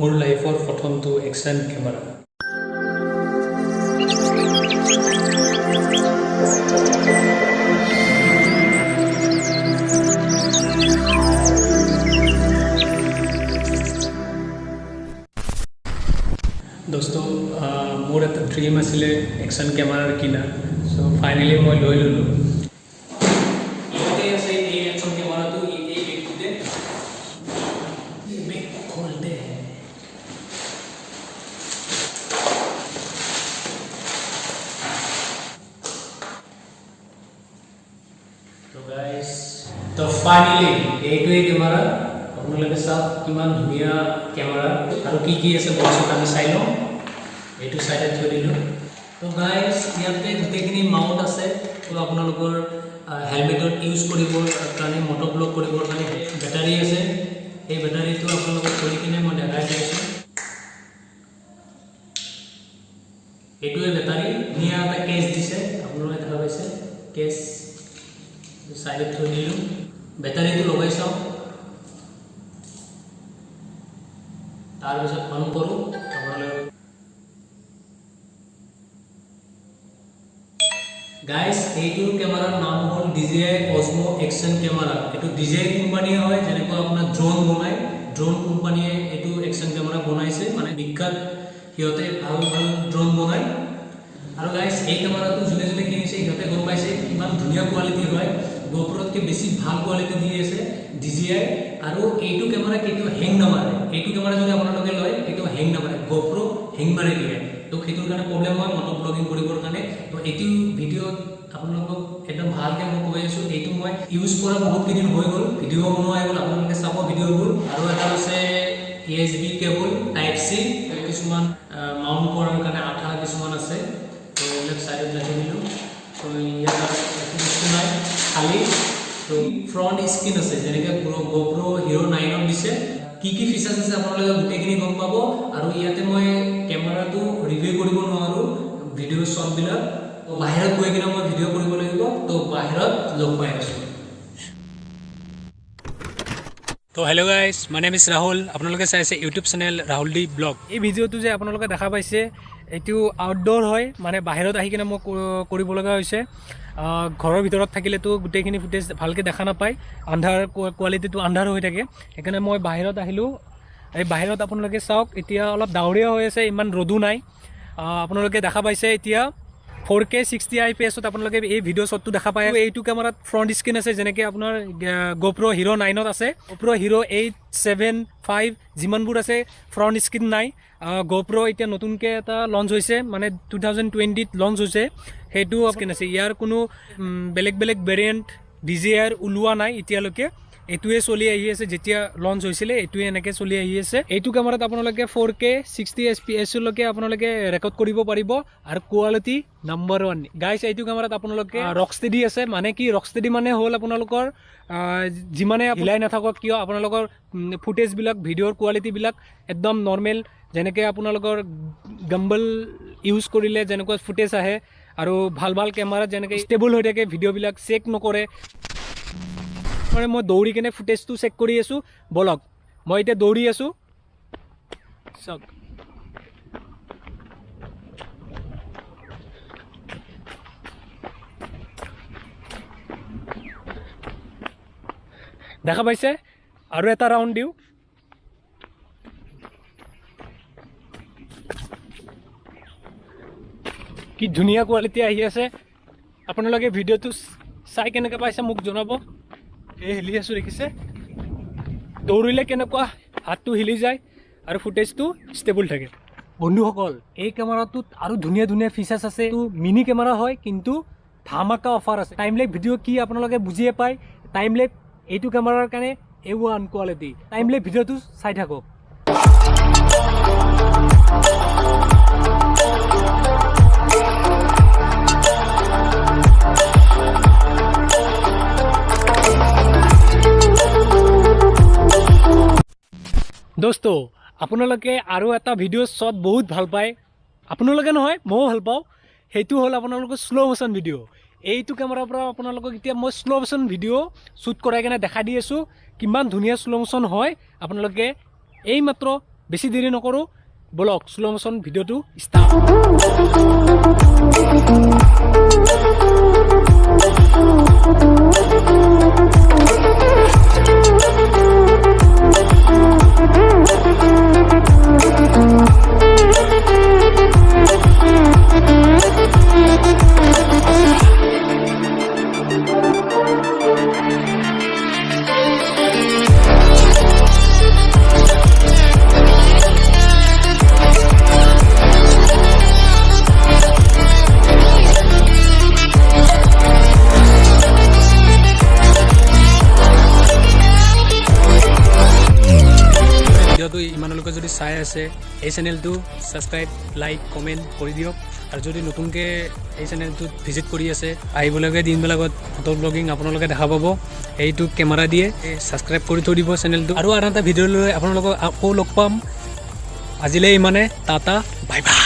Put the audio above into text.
মোৰ লাইফৰ প্ৰথমটো এক্সন কেমেৰা। দোস্তো মোৰ এটা ড্ৰিম আছিলে এক্সন কেমেৰাৰ কিনা, চ' ফাইনেলি মই লৈ ল'লোঁ। ইয়াতে আছে এই এক্সন কেমেৰাটো, এই বেগটোতে বেগ খোলতে তো গাইজ, তো ফাইনেলি এইটোৱে কেমেৰা। আপোনালোকে চাওক কিমান ধুনীয়া কেমেৰা আৰু কি আছে বক্সত আমি চাই লওঁ। এইটো চাইডত থৈ দিলোঁ। তো গাইজ ইয়াতে গোটেইখিনি মাউণ্ট আছে। তো আপোনালোকৰ হেলমেটত ইউজ কৰিবৰ কাৰণে, মটৰ ব্লক কৰিবৰ কাৰণে বেটাৰী আছে। এই বেটাৰীটো আপোনালোকক কৰি কিনে মই দেখাই দিছোঁ। এইটোৱে বেটাৰী। ধুনীয়া এটা কেছ দিছে, আপোনালোকে দেখা পাইছে কেছ। চাইডত থৈ দিলোঁ। বেটাৰীটো লগাই চাওঁ। তাৰপিছত অন কৰোঁ। আপোনালোকে গাইজ এইটোৰ কেমেৰাৰ নাম হ'ল DJI Osmo এক্সন কেমেৰা। এইটো DJI কোম্পানীয়ে হয়, যেনেকৈ আপোনাৰ ড্ৰোন বনায়। ড্ৰোন কোম্পানীয়ে এইটো এক্সন কেমেৰা বনাইছে, মানে বিখ্যাত। সিহঁতে ভাল ভাল ড্ৰোন বনায়। আৰু গাইজ এই কেমেৰাটো যোনে যোনে কিনিছে সিহঁতে গম পাইছে ইমান ধুনীয়া কোৱালিটিৰ হয়। GoProতকৈ বেছি ভাল কোৱালিটি দি আছে DJI। আৰু এইটো কেমেৰা কেতিয়াও হেং নামাৰে। এইটো কেমেৰা যদি আপোনালোকে লয় কেতিয়াও হেং নামাৰে। GoPro হেং মাৰি দিয়ে, তো সেইটোৰ কাৰণে প্ৰব্লেম হয় মটৰ ব্লগিং কৰিবৰ কাৰণে। তো এইটো ভিডিঅ'ত আপোনালোকক একদম ভালকৈ মই কৈ আছোঁ। এইটো মই ইউজ কৰা বহুত কেইদিন হৈ গ'ল, ভিডিঅ' বনোৱা হৈ গ'ল। আপোনালোকে চাব ভিডিঅ'বোৰ। আৰু এটা আছে USB কেবল টাইপ C, কিছুমান মাউণ্ট কৰাৰ কাৰণে আঠা কিছুমান আছে। তো এইবিলাক চাইডত ৰাখি দিলোঁ। তো ইয়াত একো বস্তু নাই, খালী তো ফ্ৰণ্ট স্ক্ৰীন আছে, যেনেকৈ GoPro Hero 9ত দিছে। কি ফিচাৰ্ছ আছে আপোনালোকে গোটেইখিনি গম পাব। আৰু ইয়াতে মই কেমেৰাটো ৰিভিউ কৰিব নোৱাৰোঁ, ভিডিঅ' শ্বটবিলাক। তো বাহিৰত গৈ কিনে মই ভিডিঅ' কৰিব লাগিব। তো বাহিৰত লগ পাই আছোঁ। তো hello' guys, my name is Rahul. আপোনালোকে চাই আছে YouTube channel Rahul D blog. এই ভিডিঅ'টো যে আপোনালোকে দেখা পাইছে, এইটো আউটডোৰ হয়, মানে বাহিৰত আহি কিনে মই কৰিব লগা হৈছে। ঘৰৰ ভিতৰত থাকিলেতো গোটেইখিনি ফুটেজ ভালকৈ দেখা নাপায়, আন্ধাৰ কোৱালিটিটো আন্ধাৰ হৈ থাকে। সেইকাৰণে মই বাহিৰত আহিলোঁ। এই বাহিৰত আপোনালোকে চাওক, এতিয়া অলপ ডাৱৰীয়া হৈ আছে, ইমান ৰ'দো নাই। আপোনালোকে দেখা পাইছে এতিয়া 4K 60 IPS আপোনালোকে এই ভিডিঅ' শ্বটটো দেখা পায়। এইটো কেমেৰাত ফ্ৰণ্ট স্ক্ৰীন আছে, যেনেকৈ আপোনাৰ GoPro Hero 9ত আছে। GoPro Hero 8, 7, 5 যিমানবোৰ আছে ফ্ৰণ্ট স্ক্ৰীন নাই। GoPro এতিয়া নতুনকৈ এটা লঞ্চ হৈছে, মানে 2020ত লঞ্চ হৈছে, সেইটো স্ক্ৰীন আছে। ইয়াৰ কোনো বেলেগ ভেৰিয়েণ্ট DJIৰ ওলোৱা নাই এতিয়ালৈকে। এইটোৱে চলি আহি আছে, যেতিয়া লঞ্চ হৈছিলে এইটোৱে এনেকৈ চলি আহি আছে। এইটো কেমেৰাত আপোনালোকে 4K 60 FPS আপোনালোকে ৰেকৰ্ড কৰিব পাৰিব, আৰু কোৱালিটি নম্বৰ 1 গাইজ। এইটো কেমেৰাত আপোনালোকে ৰকষ্টেডি আছে। মানে কি ৰকষ্টেডি মানে হ'ল আপোনালোকৰ যিমানে হিলাই নাথাকক কিয় আপোনালোকৰ ফুটেজবিলাক, ভিডিঅ'ৰ কোৱালিটিবিলাক একদম নৰ্মেল, যেনেকৈ আপোনালোকৰ গাম্বল ইউজ কৰিলে যেনেকুৱা ফুটেজ আহে, আৰু ভাল কেমেৰাত যেনেকৈ ষ্টেবল হৈ থাকে, ভিডিঅ'বিলাক চেক নকৰে। মই দৌৰি কিনে ফুটেজটো চেক কৰি আছোঁ। বলক, মই এতিয়া দৌৰি আছোঁ, চাওক। দেখা পাইছে? আৰু এটা ৰাউণ্ড দিওঁ। কি ধুনীয়া কোৱালিটি আহি আছে। আপোনালোকে ভিডিঅ'টো চাই কেনেকৈ পাইছে মোক জনাব। এই হিলি আছোঁ, দেখিছে? দৌৰিলে কেনেকুৱা হাতটো হিলি যায় আৰু ফুটেজটো ষ্টেবল থাকে। বন্ধুসকল, এই কেমেৰাটোত আৰু ধুনীয়া ফিচাৰ্ছ আছে। এইটো মিনি কেমেৰা হয়, কিন্তু ধামাকা অফাৰ আছে। টাইমলেপ ভিডিঅ' কি আপোনালোকে বুজিয়ে পায়। টাইমলেপ এইটো কেমেৰাৰ কাৰণে A1 কোৱালিটি। টাইমলেপ ভিডিঅ'টো চাই থাকক। দোস্তো, আপোনালোকে আৰু এটা ভিডিঅ' শ্বট বহুত ভাল পায়। আপোনালোকে নহয়, ময়ো ভাল পাওঁ। সেইটো হ'ল আপোনালোকৰ শ্ল' মোশ্যন ভিডিঅ'। এইটো কেমেৰাৰ পৰা আপোনালোকক এতিয়া মই শ্ল' মোশ্যন ভিডিঅ' শ্বুট কৰাই কিনে দেখাই দি আছোঁ, কিমান ধুনীয়া শ্ল' মোশ্যন হয়। আপোনালোকে এইমাত্ৰ বেছি দেৰি নকৰোঁ, বলক শ্ল' মোশ্যন ভিডিঅ'টো ষ্টাৰ্ট। ভিডিঅ'টো ইমানলৈকে যদি চাই আছে এই চেনেলটো ছাবস্ক্ৰাইব, লাইক, কমেণ্ট কৰি দিয়ক। আৰু যদি নতুনকৈ এই চেনেলটোত ভিজিট কৰি আছে, আহিবলগীয়া দিনবিলাকত ফটো ব্লগিং আপোনালোকে দেখা পাব এইটো কেমেৰা দিয়ে। ছাবস্ক্ৰাইব কৰি থৈ দিব চেনেলটো। আৰু আন এটা ভিডিঅ' লৈ আপোনালোকক আকৌ লগ পাম। আজিলৈ ইমানে, টাটা, বাই বাই।